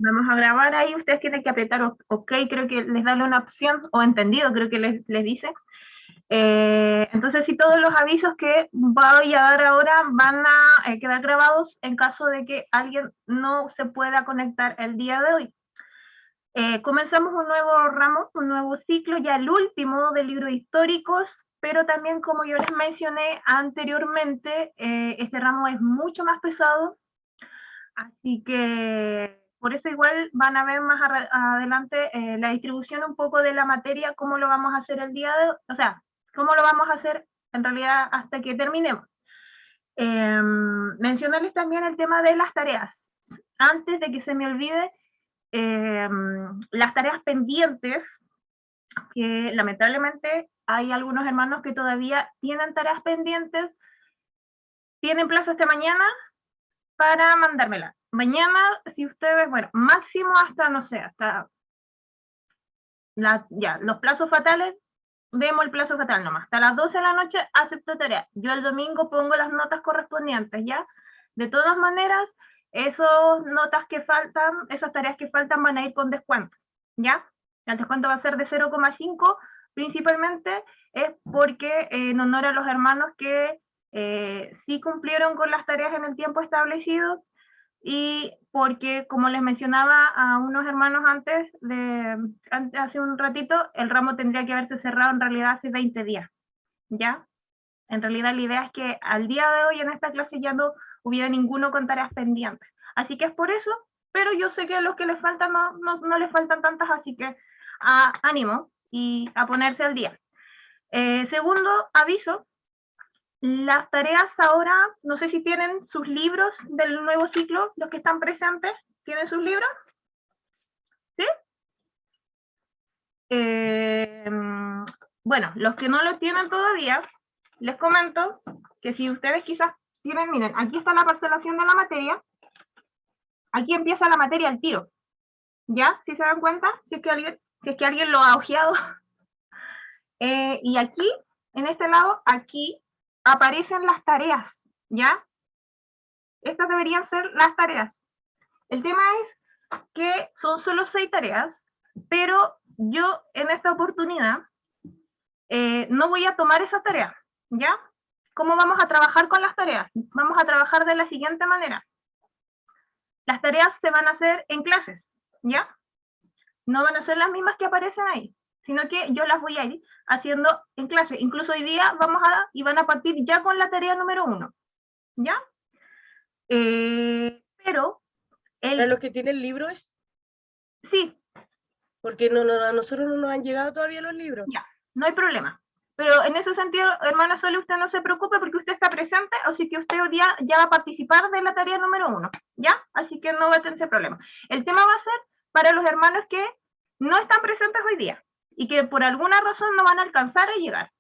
Vamos a grabar ahí, ustedes tienen que apretar OK, creo que les da una opción, o entendido, creo que les dice. Entonces, si todos los avisos que voy a dar ahora van a quedar grabados en caso de que alguien no se pueda conectar el día de hoy. Comenzamos un nuevo ramo, un nuevo ciclo, ya el último de libros históricos, pero también, como yo les mencioné anteriormente, este ramo es mucho más pesado, así que por eso igual van a ver más adelante la distribución un poco de la materia, cómo lo vamos a hacer el día de hoy, o sea, cómo lo vamos a hacer en realidad hasta que terminemos. Mencionarles también el tema de las tareas. Antes de que se me olvide, las tareas pendientes, que lamentablemente hay algunos hermanos que todavía tienen tareas pendientes, tienen plazo hasta mañana para mandármelas. Mañana, si ustedes, bueno, máximo hasta, no sé, hasta ya, los plazos fatales, vemos el plazo fatal nomás. Hasta las 12 de la noche acepto tarea. Yo el domingo pongo las notas correspondientes, ¿ya? De todas maneras, esas notas que faltan, esas tareas que faltan van a ir con descuento, ¿ya? El descuento va a ser de 0,5, principalmente es porque en honor a los hermanos que sí cumplieron con las tareas en el tiempo establecido, y porque, como les mencionaba a unos hermanos hace un ratito, el ramo tendría que haberse cerrado en realidad hace 20 días, ¿ya? En realidad la idea es que al día de hoy en esta clase ya no hubiera ninguno con tareas pendientes. Así que es por eso, pero yo sé que a los que les faltan no les faltan tantas, así que ánimo y a ponerse al día. Segundo aviso, las tareas ahora, no sé si tienen sus libros del nuevo ciclo, los que están presentes, ¿tienen sus libros? ¿Sí? Bueno, los que no lo tienen todavía, les comento que si ustedes quizás tienen, miren, aquí está la parcelación de la materia, aquí empieza la materia al tiro, ¿ya? ¿Sí se dan cuenta? Si es que alguien lo ha ojeado. Y aquí, en este lado, aquí aparecen las tareas, ¿ya? Estas deberían ser las tareas. El tema es que son solo 6 tareas, pero yo en esta oportunidad no voy a tomar esa tarea, ¿ya? ¿Cómo vamos a trabajar con las tareas? Vamos a trabajar de la siguiente manera. Las tareas se van a hacer en clases, ¿ya? No van a ser las mismas que aparecen ahí, sino que yo las voy a ir haciendo en clase. Incluso hoy día van a partir ya con la tarea número 1, ¿ya? Pero Para los que tienen libros, sí, porque a nosotros no nos han llegado todavía los libros. ya, no hay problema. Pero en ese sentido, hermana Sole, usted no se preocupe porque usted está presente, así que usted hoy día ya va a participar de la tarea número 1, ¿ya? Así que no va a tener ese problema. El tema va a ser para los hermanos que no están presentes hoy día y que por alguna razón no van a alcanzar a llegar.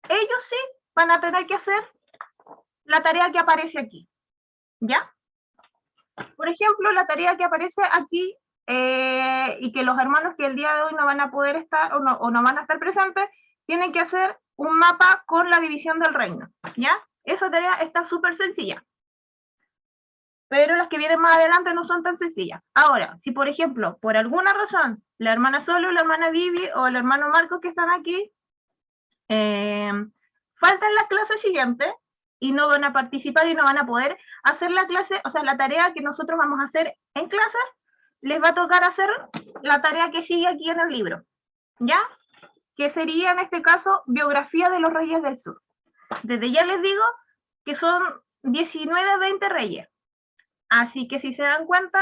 Ellos sí van a tener que hacer la tarea que aparece aquí, ¿ya? Por ejemplo, la tarea que aparece aquí y que los hermanos que el día de hoy no van a poder estar o no van a estar presentes, tienen que hacer un mapa con la división del reino, ¿ya? Esa tarea está súper sencilla. Pero las que vienen más adelante no son tan sencillas. Ahora, si por ejemplo, por alguna razón, la hermana Solo, la hermana Vivi o el hermano Marcos que están aquí, faltan las clases siguientes y no van a participar y no van a poder hacer la clase, o sea, la tarea que nosotros vamos a hacer en clase, les va a tocar hacer la tarea que sigue aquí en el libro, ¿ya? Que sería en este caso biografía de los reyes del sur. Desde ya les digo que son 19, 20 reyes. Así que si se dan cuenta,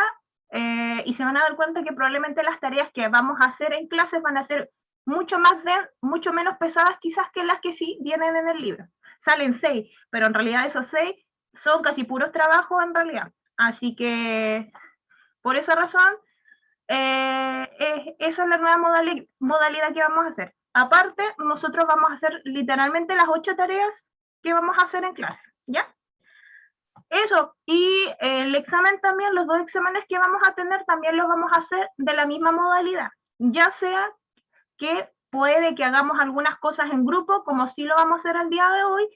y se van a dar cuenta que probablemente las tareas que vamos a hacer en clases van a ser mucho menos pesadas quizás que las que sí vienen en el libro. Salen 6, pero en realidad esos 6 son casi puros trabajos en realidad. Así que por esa razón, esa es la nueva modalidad que vamos a hacer. Aparte, nosotros vamos a hacer literalmente las 8 tareas que vamos a hacer en clase, ¿ya? Eso, y el examen también, los 2 exámenes que vamos a tener también los vamos a hacer de la misma modalidad, ya sea que puede que hagamos algunas cosas en grupo, como sí lo vamos a hacer el día de hoy,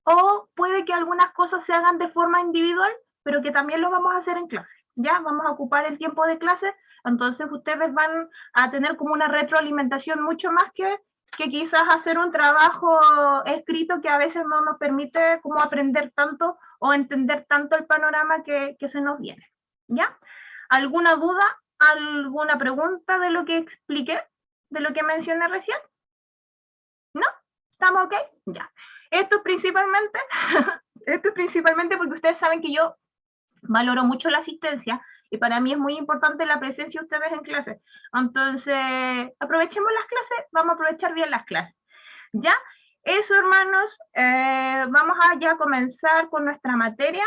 o puede que algunas cosas se hagan de forma individual, pero que también lo vamos a hacer en clase, ya vamos a ocupar el tiempo de clase, entonces ustedes van a tener como una retroalimentación mucho más que quizás hacer un trabajo escrito que a veces no nos permite como aprender tanto o entender tanto el panorama que se nos viene, ¿ya? ¿Alguna duda, alguna pregunta de lo que expliqué, de lo que mencioné recién? ¿No? ¿Estamos ok? Ya. Esto es principalmente, esto es principalmente porque ustedes saben que yo valoro mucho la asistencia y para mí es muy importante la presencia de ustedes en clase. Entonces, aprovechemos las clases, vamos a aprovechar bien las clases. ¿Ya? Eso, hermanos, vamos a ya comenzar con nuestra materia.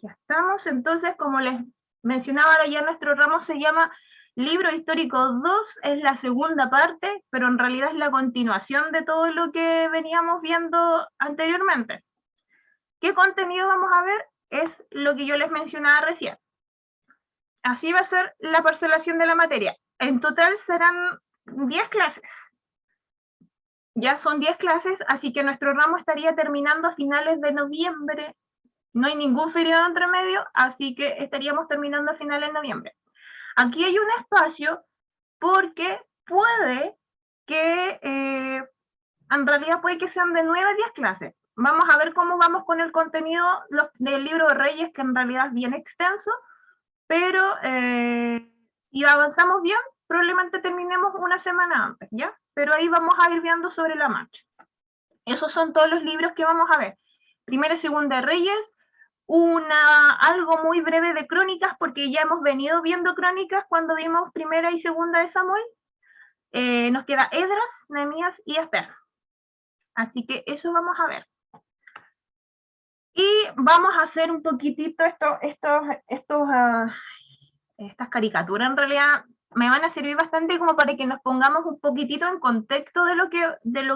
Ya estamos, entonces, como les mencionaba, ahora ya nuestro ramo se llama Libro Histórico 2, es la segunda parte, pero en realidad es la continuación de todo lo que veníamos viendo anteriormente. ¿Qué contenido vamos a ver? Es lo que yo les mencionaba recién. Así va a ser la parcelación de la materia. En total serán 10 clases. Ya son 10 clases, así que nuestro ramo estaría terminando a finales de noviembre. No hay ningún feriado entre medio, así que estaríamos terminando a finales de noviembre. Aquí hay un espacio porque puede que, en realidad puede que sean de 9 a 10 clases. Vamos a ver cómo vamos con el contenido del libro de Reyes, que en realidad es bien extenso, pero si avanzamos bien, probablemente terminemos una semana antes, ¿ya? Pero ahí vamos a ir viendo sobre la marcha. Esos son todos los libros que vamos a ver. Primera y Segunda de Reyes, algo muy breve de crónicas, porque ya hemos venido viendo crónicas cuando vimos Primera y Segunda de Samuel. Nos queda Esdras, Nehemías y Esther. Así que eso vamos a ver. Y vamos a hacer un poquitito estas caricaturas en realidad me van a servir bastante como para que nos pongamos un poquitito en contexto de lo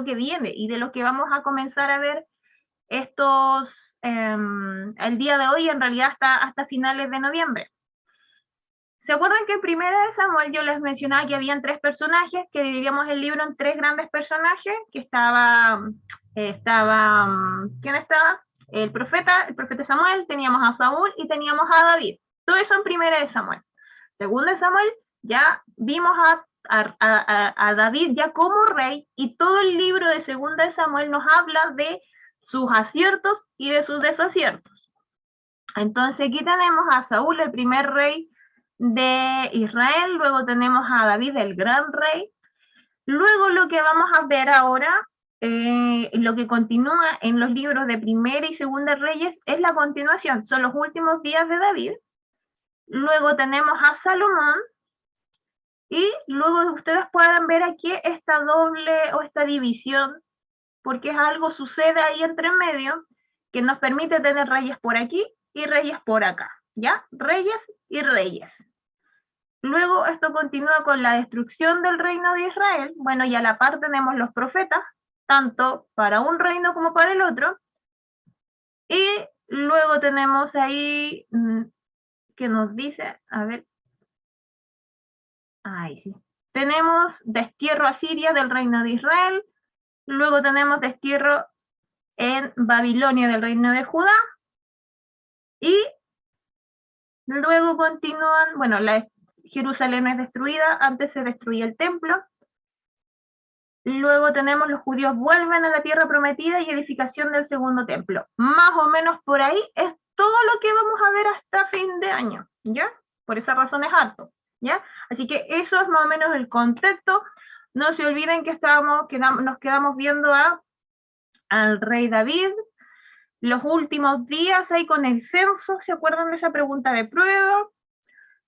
que viene y de lo que vamos a comenzar a ver el día de hoy, en realidad hasta finales de noviembre. ¿Se acuerdan que en Primera de Samuel yo les mencionaba que habían 3 personajes, que dividíamos el libro en 3 grandes personajes, que ¿quién estaba? El profeta Samuel, teníamos a Saúl y teníamos a David. Todo eso en Primera de Samuel. Segunda de Samuel, ya vimos a David ya como rey, y todo el libro de Segunda de Samuel nos habla de sus aciertos y de sus desaciertos. Entonces aquí tenemos a Saúl, el primer rey de Israel, luego tenemos a David, el gran rey. Luego lo que vamos a ver ahora, lo que continúa en los libros de Primera y Segunda Reyes, es la continuación, son los últimos días de David. Luego tenemos a Salomón, y luego ustedes pueden ver aquí esta doble o esta división, porque es algo sucede ahí entre medio, que nos permite tener reyes por aquí y reyes por acá, ¿ya? Reyes y reyes. Luego esto continúa con la destrucción del reino de Israel. Bueno, y a la par tenemos los profetas, tanto para un reino como para el otro. Y luego tenemos ahí, que nos dice, a ver, ahí sí. Tenemos destierro a Siria del reino de Israel. Luego tenemos destierro en Babilonia del reino de Judá. Y luego continúan, bueno, Jerusalén es destruida, antes se destruía el templo. Luego tenemos los judíos vuelven a la tierra prometida y edificación del segundo templo. Más o menos por ahí es todo lo que vamos a ver hasta fin de año, ¿ya? Por esa razón es harto, ¿ya? Así que eso es más o menos el contexto. No se olviden que nos quedamos viendo al rey David, los últimos días ahí con el censo, ¿se acuerdan de esa pregunta de prueba?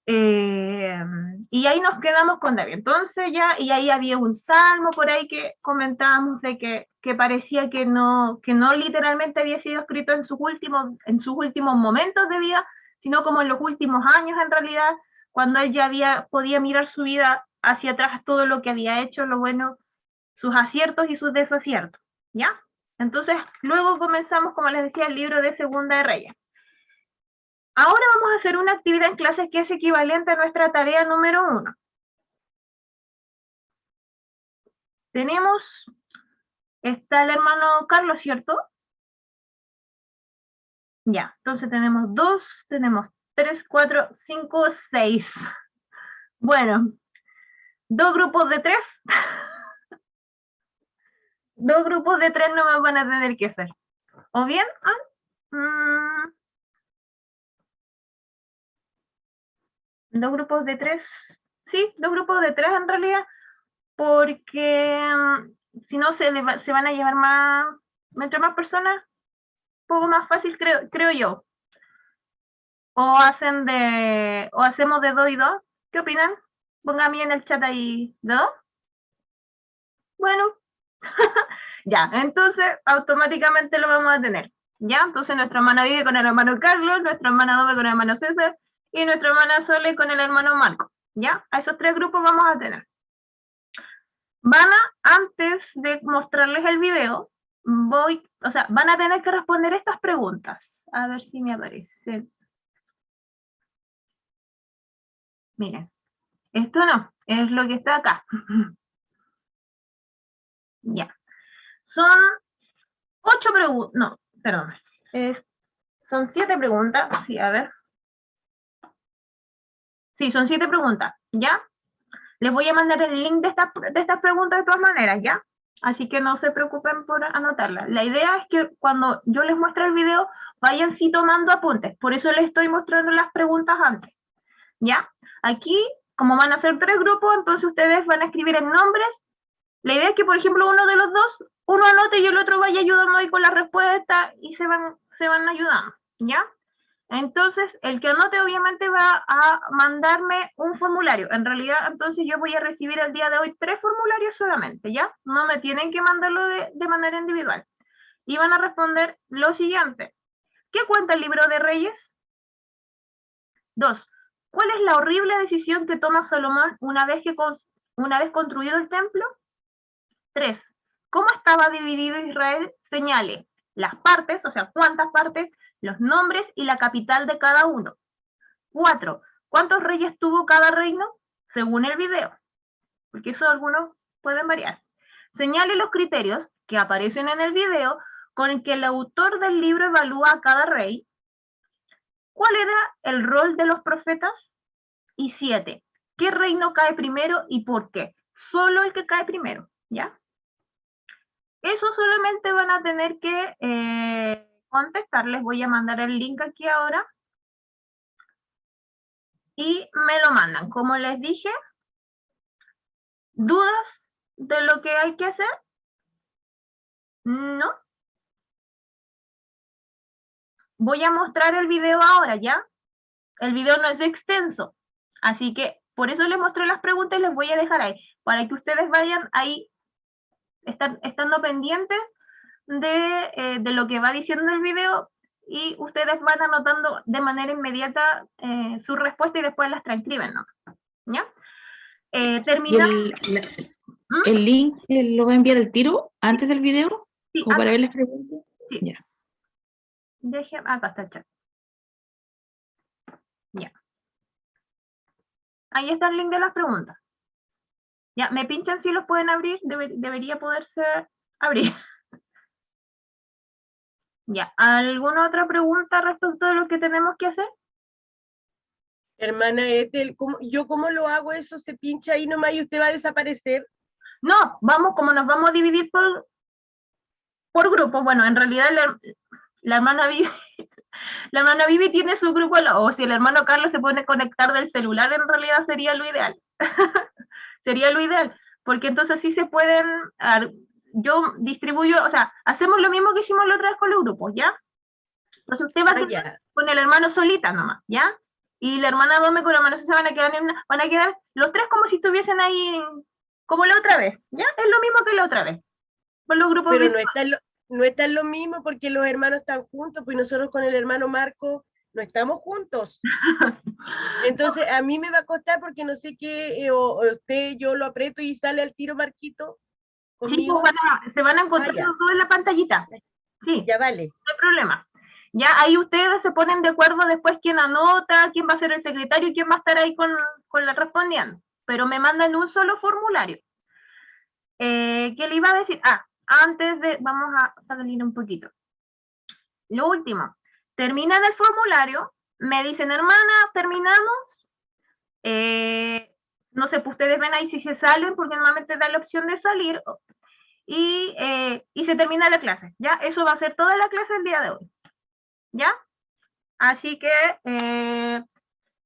Y ahí nos quedamos con David. Entonces ya, y ahí había un salmo por ahí que comentábamos de que parecía que no literalmente había sido escrito en sus últimos momentos de vida, sino como en los últimos años en realidad, cuando él ya podía mirar su vida hacia atrás, todo lo que había hecho, lo bueno, sus aciertos y sus desaciertos, ¿ya? Entonces, luego comenzamos, como les decía, el libro de Segunda de Reyes. Ahora vamos a hacer una actividad en clases que es equivalente a nuestra tarea número 1. Está el hermano Carlos, ¿cierto? Ya, entonces tenemos 2, tenemos 3, 4, 5, 6. Bueno, 2 grupos de 3. 2 grupos de 3 no me van a tener que hacer. O bien, 2 grupos de 3. Sí, 2 grupos de 3 en realidad, porque si no se van a llevar más, entre más personas, un poco más fácil, creo yo. O hacemos de 2 y 2. ¿Qué opinan? Pónganme en el chat ahí, ¿2? Bueno, ya, entonces automáticamente lo vamos a tener. Ya, entonces nuestra hermana vive con el hermano Carlos, nuestra hermana Dome con el hermano César y nuestra hermana Sole con el hermano Marco. Ya, a esos 3 grupos vamos a tener. Antes de mostrarles el video, van a tener que responder estas preguntas. A ver si me aparece. Miren, esto no, es lo que está acá. Ya. Son 8 preguntas, no, perdón. Son 7 preguntas, sí, a ver. Sí, son 7 preguntas, ¿ya? Les voy a mandar el link de estas preguntas de todas maneras, ¿ya? Así que no se preocupen por anotarlas. La idea es que cuando yo les muestre el video, vayan sí tomando apuntes. Por eso les estoy mostrando las preguntas antes, ¿ya? Aquí, como van a ser 3 grupos, entonces ustedes van a escribir en nombres. La idea es que, por ejemplo, uno de los dos, uno anote y el otro vaya ayudando ahí con la respuesta y se van ayudando, ¿ya? Entonces, el que anote obviamente va a mandarme un formulario. En realidad, entonces yo voy a recibir el día de hoy 3 formularios solamente, ¿ya? No me tienen que mandarlo de manera individual. Y van a responder lo siguiente. ¿Qué cuenta el libro de Reyes? 2. ¿Cuál es la horrible decisión que toma Salomón una vez construido el templo? 3. ¿Cómo estaba dividido Israel? Señale las partes, o sea, cuántas partes, los nombres y la capital de cada uno. 4. ¿Cuántos reyes tuvo cada reino? Según el video, porque eso algunos pueden variar. Señale los criterios que aparecen en el video con el que el autor del libro evalúa a cada rey. ¿Cuál era el rol de los profetas? Y 7. ¿Qué reino cae primero y por qué? Solo el que cae primero, ¿ya? Eso solamente van a tener que contestar. Les voy a mandar el link aquí ahora. Y me lo mandan. Como les dije, ¿dudas de lo que hay que hacer? No. Voy a mostrar el video ahora, ¿ya? El video no es extenso. Así que por eso les mostré las preguntas y les voy a dejar ahí. Para que ustedes vayan ahí estando pendientes de lo que va diciendo el video y ustedes van anotando de manera inmediata su respuesta y después las transcriben, ¿no? ¿Ya? Terminamos. ¿El link lo va a enviar el tiro antes del video? Sí, como para ver las preguntas. Sí. Ya. Acá está el chat. Ya. Ahí está el link de las preguntas. Ya, me pinchan si los pueden abrir, debería poderse abrir. Ya, ¿alguna otra pregunta respecto de lo que tenemos que hacer? Hermana Ethel, ¿cómo lo hago eso? Se pincha ahí nomás y usted va a desaparecer. No, como nos vamos a dividir por grupos. Bueno, en realidad la hermana Vivi tiene su grupo, o si el hermano Carlos se pone a conectar del celular, en realidad sería lo ideal. Sería lo ideal, porque entonces sí se pueden, yo distribuyo, o sea, hacemos lo mismo que hicimos la otra vez con los grupos, ¿ya? Entonces usted va a quedar con el hermano solita nomás, ¿ya? Y la hermana Dome con la hermana César van a quedar los 3 como si estuviesen ahí, como la otra vez, ¿ya? Es lo mismo que la otra vez. Con los grupos. Pero no está lo mismo porque los hermanos están juntos, pues nosotros con el hermano Marco no estamos juntos. Entonces a mí me va a costar porque no sé qué, o usted, yo lo aprieto y sale al tiro Marquito conmigo. Sí, se van a encontrar los dos en la pantallita. Sí, ya vale. No hay problema. Ya ahí ustedes se ponen de acuerdo después quién anota, quién va a ser el secretario y quién va a estar ahí con la respondiendo. Pero me mandan un solo formulario. ¿Qué le iba a decir? Vamos a salir un poquito. Lo último, terminan el formulario, me dicen, hermana, terminamos. No sé, pues ustedes ven ahí si se salen, porque normalmente da la opción de salir, y se termina la clase, ¿ya? Eso va a ser toda la clase el día de hoy, ¿ya? Así que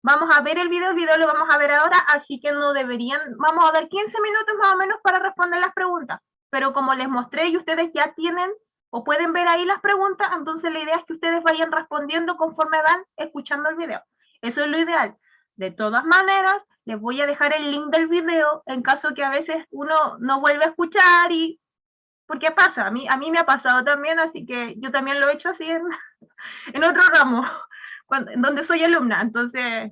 vamos a ver el video lo vamos a ver ahora, así que no deberían, vamos a dar 15 minutos más o menos para responder las preguntas, pero como les mostré y ustedes ya tienen o pueden ver ahí las preguntas, entonces la idea es que ustedes vayan respondiendo conforme van escuchando el video. Eso es lo ideal. De todas maneras, les voy a dejar el link del video en caso que a veces uno no vuelve a escuchar y... porque pasa, a mí me ha pasado también, así que yo también lo he hecho así en otro ramo, donde soy alumna, entonces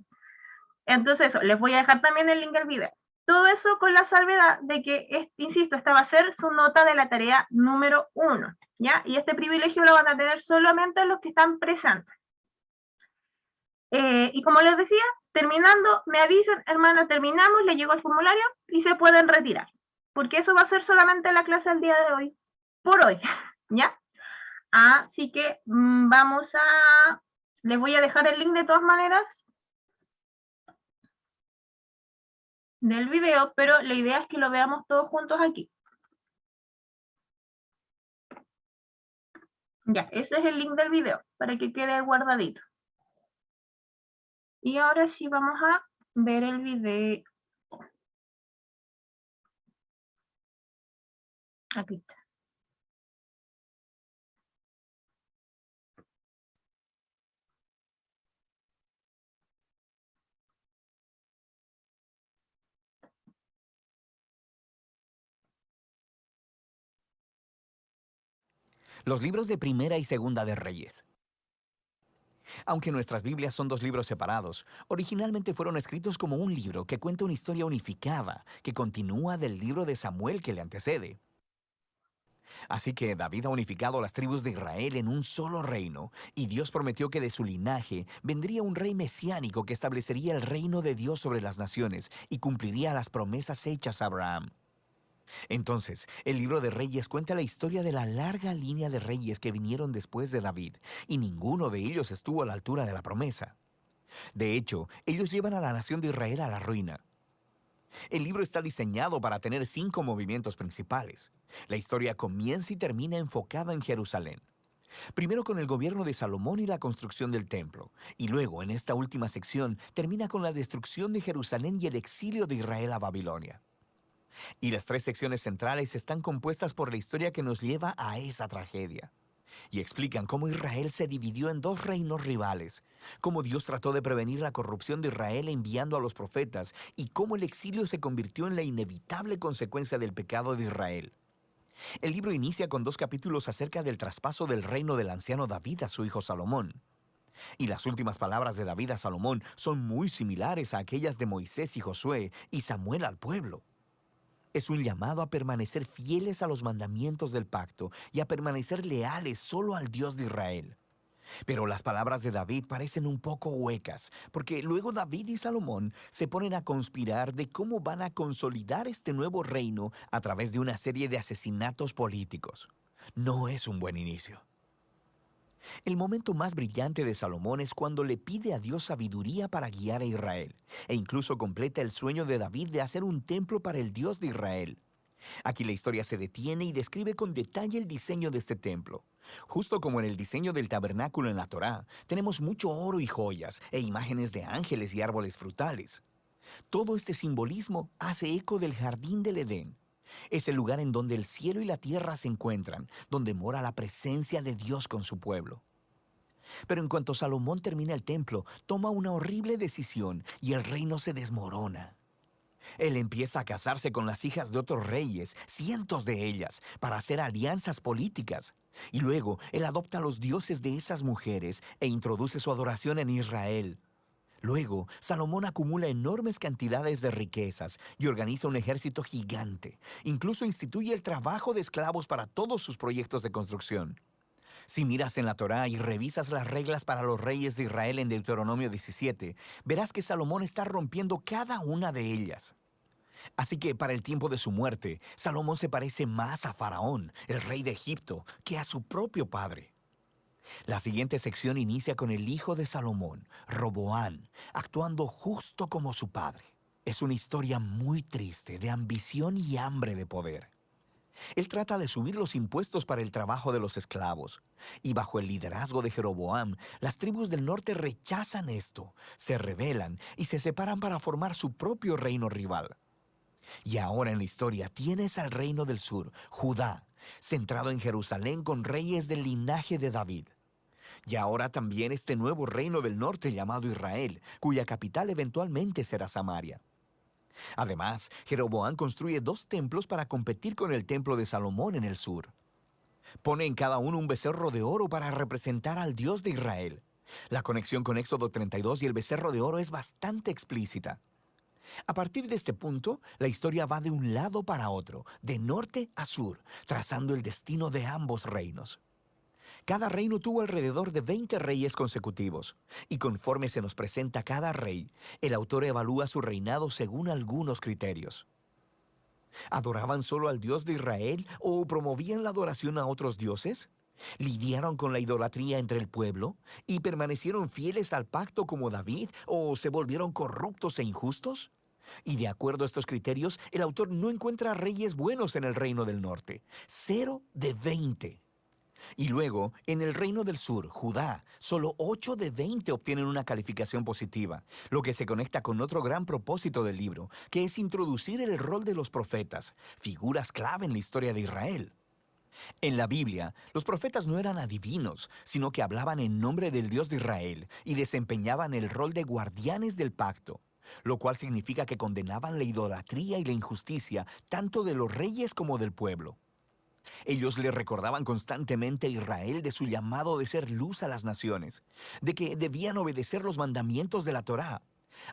eso, les voy a dejar también el link del video. Todo eso con la salvedad de que, insisto, esta va a ser su nota de la tarea número 1, ¿ya? Y este privilegio lo van a tener solamente los que están presentes. Y como les decía, terminando, me avisan, hermana, terminamos, le llegó el formulario y se pueden retirar. Porque eso va a ser solamente la clase del día de hoy, por hoy, ¿ya? Así que les voy a dejar el link de todas maneras del video, pero la idea es que lo veamos todos juntos aquí. Ya, ese es el link del video, para que quede guardadito. Y ahora sí vamos a ver el video. Aquí está. Los libros de Primera y Segunda de Reyes. Aunque nuestras Biblias son dos libros separados, originalmente fueron escritos como un libro que cuenta una historia unificada, que continúa del libro de Samuel que le antecede. Así que David ha unificado las tribus de Israel en un solo reino, y Dios prometió que de su linaje vendría un rey mesiánico que establecería el reino de Dios sobre las naciones y cumpliría las promesas hechas a Abraham. Entonces, el libro de Reyes cuenta la historia de la larga línea de reyes que vinieron después de David, y ninguno de ellos estuvo a la altura de la promesa. De hecho, ellos llevan a la nación de Israel a la ruina. El libro está diseñado para tener 5 movimientos principales. La historia comienza y termina enfocada en Jerusalén. Primero con el gobierno de Salomón y la construcción del templo, y luego, en esta última sección, termina con la destrucción de Jerusalén y el exilio de Israel a Babilonia. Y las 3 secciones centrales están compuestas por la historia que nos lleva a esa tragedia. Y explican cómo Israel se dividió en 2 reinos rivales, cómo Dios trató de prevenir la corrupción de Israel enviando a los profetas, y cómo el exilio se convirtió en la inevitable consecuencia del pecado de Israel. El libro inicia con 2 capítulos acerca del traspaso del reino del anciano David a su hijo Salomón. Y las últimas palabras de David a Salomón son muy similares a aquellas de Moisés y Josué y Samuel al pueblo. Es un llamado a permanecer fieles a los mandamientos del pacto y a permanecer leales solo al Dios de Israel. Pero las palabras de David parecen un poco huecas, porque luego David y Salomón se ponen a conspirar de cómo van a consolidar este nuevo reino a través de una serie de asesinatos políticos. No es un buen inicio. El momento más brillante de Salomón es cuando le pide a Dios sabiduría para guiar a Israel, e incluso completa el sueño de David de hacer un templo para el Dios de Israel. Aquí la historia se detiene y describe con detalle el diseño de este templo. Justo como en el diseño del tabernáculo en la Torá, tenemos mucho oro y joyas, e imágenes de ángeles y árboles frutales. Todo este simbolismo hace eco del jardín del Edén. Es el lugar en donde el cielo y la tierra se encuentran, donde mora la presencia de Dios con su pueblo. Pero en cuanto Salomón termina el templo, toma una horrible decisión y el reino se desmorona. Él empieza a casarse con las hijas de otros reyes, cientos de ellas, para hacer alianzas políticas. Y luego, él adopta a los dioses de esas mujeres e introduce su adoración en Israel. Luego, Salomón acumula enormes cantidades de riquezas y organiza un ejército gigante. Incluso instituye el trabajo de esclavos para todos sus proyectos de construcción. Si miras en la Torá y revisas las reglas para los reyes de Israel en Deuteronomio 17, verás que Salomón está rompiendo cada una de ellas. Así que para el tiempo de su muerte, Salomón se parece más a Faraón, el rey de Egipto, que a su propio padre. La siguiente sección inicia con el hijo de Salomón, Roboán, actuando justo como su padre. Es una historia muy triste de ambición y hambre de poder. Él trata de subir los impuestos para el trabajo de los esclavos. Y bajo el liderazgo de Jeroboam, las tribus del norte rechazan esto, se rebelan y se separan para formar su propio reino rival. Y ahora en la historia tienes al reino del sur, Judá, centrado en Jerusalén con reyes del linaje de David. Y ahora también este nuevo reino del norte llamado Israel, cuya capital eventualmente será Samaria. Además, Jeroboam construye 2 templos para competir con el templo de Salomón en el sur. Pone en cada uno un becerro de oro para representar al Dios de Israel. La conexión con Éxodo 32 y el becerro de oro es bastante explícita. A partir de este punto, la historia va de un lado para otro, de norte a sur, trazando el destino de ambos reinos. Cada reino tuvo alrededor de 20 reyes consecutivos, y conforme se nos presenta cada rey, el autor evalúa su reinado según algunos criterios. ¿Adoraban solo al Dios de Israel o promovían la adoración a otros dioses? ¿Lidiaron con la idolatría entre el pueblo y permanecieron fieles al pacto como David o se volvieron corruptos e injustos? Y de acuerdo a estos criterios, el autor no encuentra reyes buenos en el reino del norte. 0 de 20. Y luego, en el reino del sur, Judá, solo 8 de 20 obtienen una calificación positiva, lo que se conecta con otro gran propósito del libro, que es introducir el rol de los profetas, figuras clave en la historia de Israel. En la Biblia, los profetas no eran adivinos, sino que hablaban en nombre del Dios de Israel y desempeñaban el rol de guardianes del pacto, lo cual significa que condenaban la idolatría y la injusticia tanto de los reyes como del pueblo. Ellos le recordaban constantemente a Israel de su llamado de ser luz a las naciones, de que debían obedecer los mandamientos de la Torá.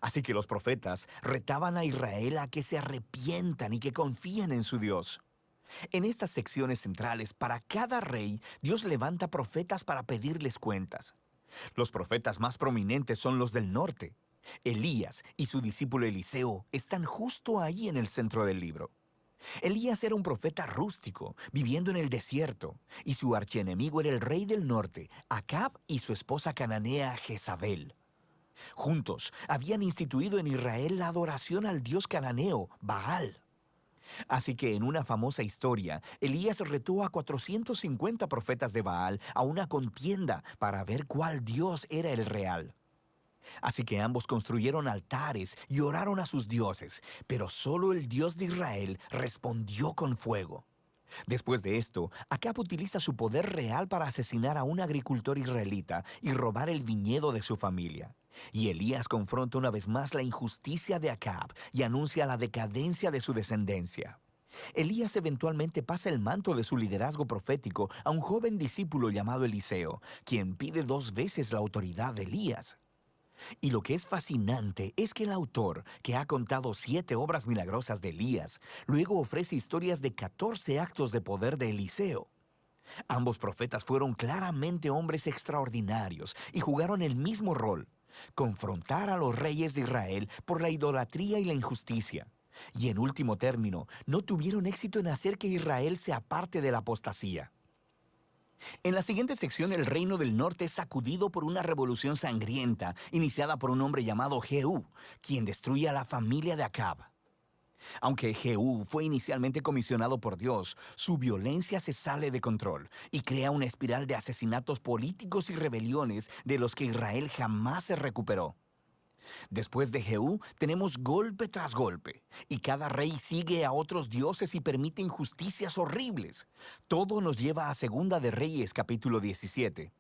Así que los profetas retaban a Israel a que se arrepientan y que confíen en su Dios. En estas secciones centrales, para cada rey, Dios levanta profetas para pedirles cuentas. Los profetas más prominentes son los del norte. Elías y su discípulo Eliseo están justo ahí en el centro del libro. Elías era un profeta rústico, viviendo en el desierto, y su archienemigo era el rey del norte, Acab, y su esposa cananea Jezabel. Juntos habían instituido en Israel la adoración al dios cananeo, Baal. Así que en una famosa historia, Elías retó a 450 profetas de Baal a una contienda para ver cuál dios era el real. Así que ambos construyeron altares y oraron a sus dioses, pero solo el Dios de Israel respondió con fuego. Después de esto, Acab utiliza su poder real para asesinar a un agricultor israelita y robar el viñedo de su familia. Y Elías confronta una vez más la injusticia de Acab y anuncia la decadencia de su descendencia. Elías eventualmente pasa el manto de su liderazgo profético a un joven discípulo llamado Eliseo, quien pide 2 veces la autoridad de Elías. Y lo que es fascinante es que el autor, que ha contado 7 obras milagrosas de Elías, luego ofrece historias de 14 actos de poder de Eliseo. Ambos profetas fueron claramente hombres extraordinarios y jugaron el mismo rol: confrontar a los reyes de Israel por la idolatría y la injusticia. Y en último término, no tuvieron éxito en hacer que Israel se aparte de la apostasía. En la siguiente sección, el reino del norte es sacudido por una revolución sangrienta iniciada por un hombre llamado Jehú, quien destruye a la familia de Acab. Aunque Jehú fue inicialmente comisionado por Dios, su violencia se sale de control y crea una espiral de asesinatos políticos y rebeliones de los que Israel jamás se recuperó. Después de Jehú, tenemos golpe tras golpe, y cada rey sigue a otros dioses y permite injusticias horribles. Todo nos lleva a Segunda de Reyes, capítulo 17.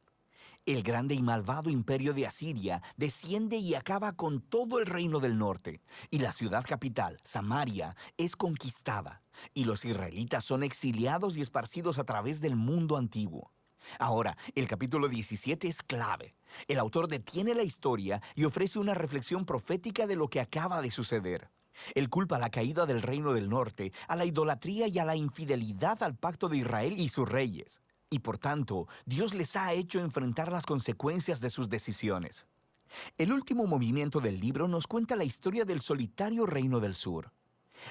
El grande y malvado imperio de Asiria desciende y acaba con todo el reino del norte, y la ciudad capital, Samaria, es conquistada, y los israelitas son exiliados y esparcidos a través del mundo antiguo. Ahora, el capítulo 17 es clave. El autor detiene la historia y ofrece una reflexión profética de lo que acaba de suceder. Él culpa la caída del reino del norte a la idolatría y a la infidelidad al pacto de Israel y sus reyes. Y por tanto, Dios les ha hecho enfrentar las consecuencias de sus decisiones. El último movimiento del libro nos cuenta la historia del solitario reino del sur.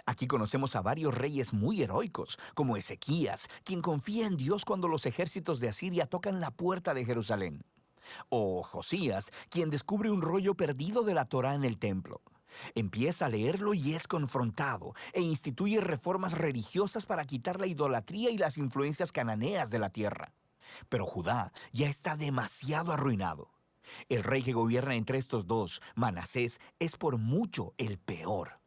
Aquí conocemos a varios reyes muy heroicos, como Ezequías, quien confía en Dios cuando los ejércitos de Asiria tocan la puerta de Jerusalén. O Josías, quien descubre un rollo perdido de la Torá en el templo. Empieza a leerlo y es confrontado, e instituye reformas religiosas para quitar la idolatría y las influencias cananeas de la tierra. Pero Judá ya está demasiado arruinado. El rey que gobierna entre estos dos, Manasés, es por mucho el peor.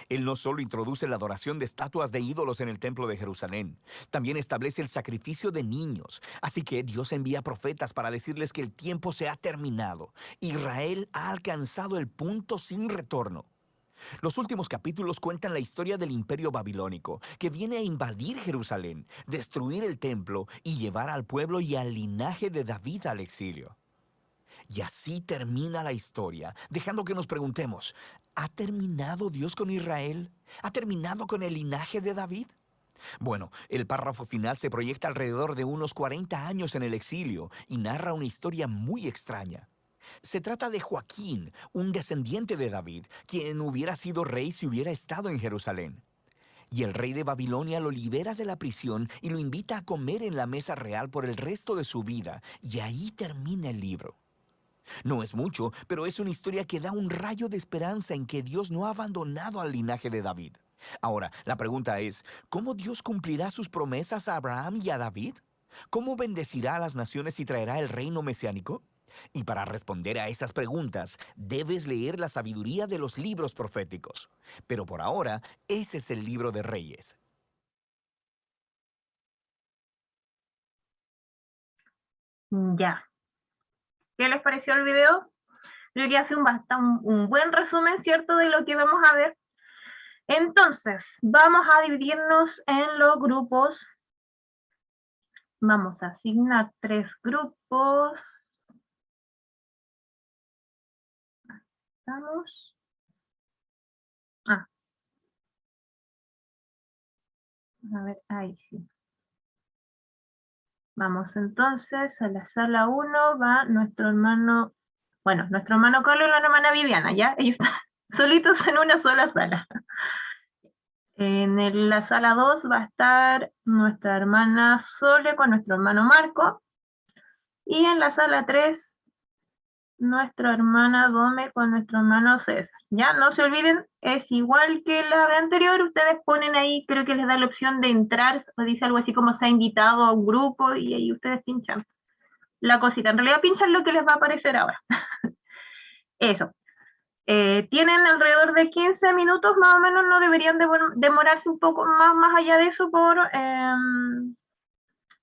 Él no solo introduce la adoración de estatuas de ídolos en el templo de Jerusalén, también establece el sacrificio de niños. Así que Dios envía profetas para decirles que el tiempo se ha terminado. Israel ha alcanzado el punto sin retorno. Los últimos capítulos cuentan la historia del imperio babilónico, que viene a invadir Jerusalén, destruir el templo y llevar al pueblo y al linaje de David al exilio. Y así termina la historia, dejando que nos preguntemos, ¿ha terminado Dios con Israel? ¿Ha terminado con el linaje de David? Bueno, el párrafo final se proyecta alrededor de unos 40 años en el exilio y narra una historia muy extraña. Se trata de Joaquín, un descendiente de David, quien hubiera sido rey si hubiera estado en Jerusalén. Y el rey de Babilonia lo libera de la prisión y lo invita a comer en la mesa real por el resto de su vida, y ahí termina el libro. No es mucho, pero es una historia que da un rayo de esperanza en que Dios no ha abandonado al linaje de David. Ahora, la pregunta es, ¿cómo Dios cumplirá sus promesas a Abraham y a David? ¿Cómo bendecirá a las naciones y traerá el reino mesiánico? Y para responder a esas preguntas, debes leer la sabiduría de los libros proféticos. Pero por ahora, ese es el libro de Reyes. Ya. ¿Qué les pareció el video? Yo quería hacer un buen resumen, ¿cierto?, de lo que vamos a ver. Entonces, vamos a dividirnos en los grupos. Vamos a asignar 3 grupos. Vamos. A ver, ahí sí. Vamos entonces a la sala 1, va nuestro hermano, bueno, nuestro hermano Carlos y la hermana Viviana, ¿ya? Ellos están solitos en una sola sala. En la sala 2 va a estar nuestra hermana Sole con nuestro hermano Marco. Y en la sala 3, nuestra hermana Dome con nuestro hermano César. Ya, no se olviden, es igual que la de anterior, ustedes ponen ahí, creo que les da la opción de entrar, o dice algo así como se ha invitado a un grupo, y ahí ustedes pinchan la cosita. En realidad pinchan lo que les va a aparecer ahora. Eso. Tienen alrededor de 15 minutos, más o menos, no deberían demorarse un poco más allá de eso, por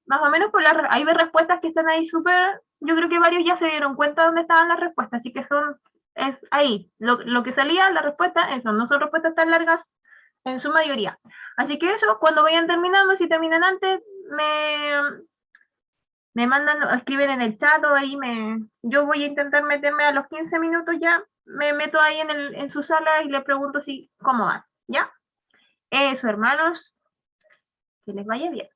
más o menos por hay respuestas que están ahí súper, yo creo que varios ya se dieron cuenta de dónde estaban las respuestas, así que es ahí, lo que salía, la respuesta, eso, no son respuestas tan largas en su mayoría. Así que eso, cuando vayan terminando, si terminan antes, me mandan, escriben en el chat o ahí yo voy a intentar meterme a los 15 minutos ya, me meto ahí en su sala y le pregunto cómo van, ¿ya? Eso, hermanos, que les vaya bien.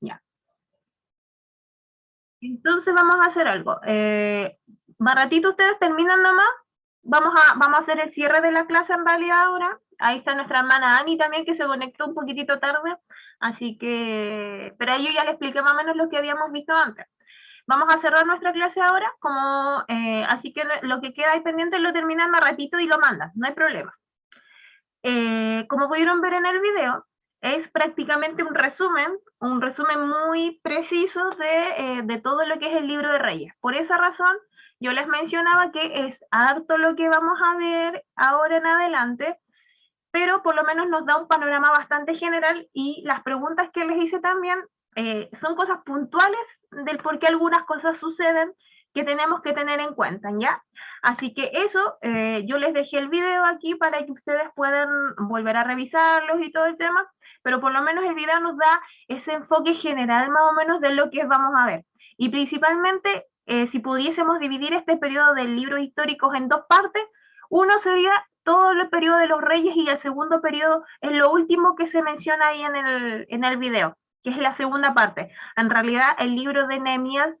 Ya. Entonces vamos a hacer algo. Más ratito ustedes terminan nomás. Vamos a hacer el cierre de la clase en realidad ahora. Ahí está nuestra hermana Ani también, que se conectó un poquitito tarde. Así que, pero ahí yo ya le expliqué más o menos lo que habíamos visto antes. Vamos a cerrar nuestra clase ahora, así que lo que queda ahí pendiente lo terminan más ratito y lo mandan, no hay problema. Como pudieron ver en el video, es prácticamente un resumen muy preciso de todo lo que es el libro de Reyes. Por esa razón, yo les mencionaba que es harto lo que vamos a ver ahora en adelante, pero por lo menos nos da un panorama bastante general, y las preguntas que les hice también son cosas puntuales del por qué algunas cosas suceden, que tenemos que tener en cuenta, ¿ya? Así que eso, yo les dejé el video aquí para que ustedes puedan volver a revisarlos y todo el tema, pero por lo menos el video nos da ese enfoque general más o menos de lo que vamos a ver. Y principalmente, si pudiésemos dividir este periodo de libros históricos en dos partes, uno sería todo el periodo de los reyes y el segundo periodo es lo último que se menciona ahí en el video, que es la segunda parte. En realidad, el libro de Nehemías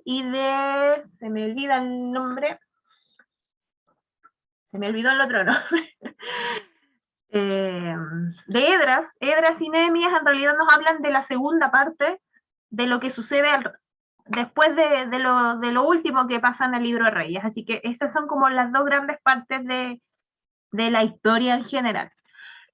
y de... se me olvida el nombre. Se me olvidó el otro nombre. De Esdras y Nehemías en realidad nos hablan de la segunda parte de lo que sucede después de lo último que pasa en el libro de Reyes. Así que esas son como las dos grandes partes de la historia en general.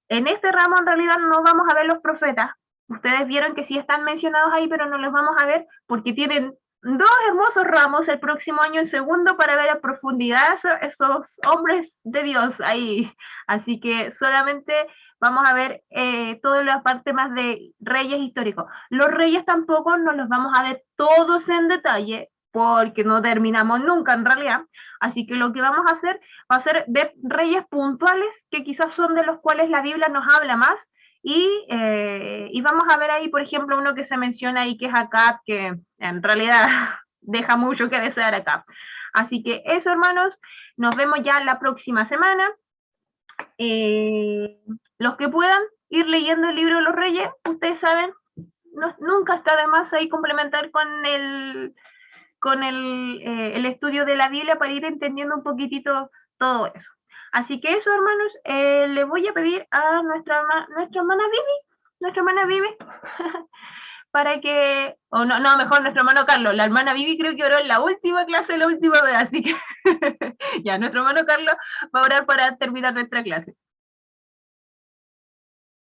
En este ramo en realidad no vamos a ver los profetas. Ustedes vieron que sí están mencionados ahí, pero no los vamos a ver porque tienen dos hermosos ramos el próximo año en segundo para ver a profundidad esos hombres de Dios ahí. Así que solamente vamos a ver toda la parte más de reyes históricos. Los reyes tampoco nos los vamos a ver todos en detalle porque no terminamos nunca en realidad. Así que lo que vamos a hacer va a ser ver reyes puntuales que quizás son de los cuales la Biblia nos habla más. Y vamos a ver ahí, por ejemplo, uno que se menciona ahí, que es Acab, que en realidad deja mucho que desear Acab. Así que eso, hermanos, nos vemos ya la próxima semana. Los que puedan ir leyendo el libro de los Reyes, ustedes saben, nunca está de más ahí complementar con el estudio de la Biblia para ir entendiendo un poquitito todo eso. Así que eso, hermanos, le voy a pedir a nuestra hermana Vivi, para que, o no, mejor nuestro hermano Carlos, la hermana Vivi creo que oró en la última clase, la última vez, así que ya, nuestro hermano Carlos va a orar para terminar nuestra clase.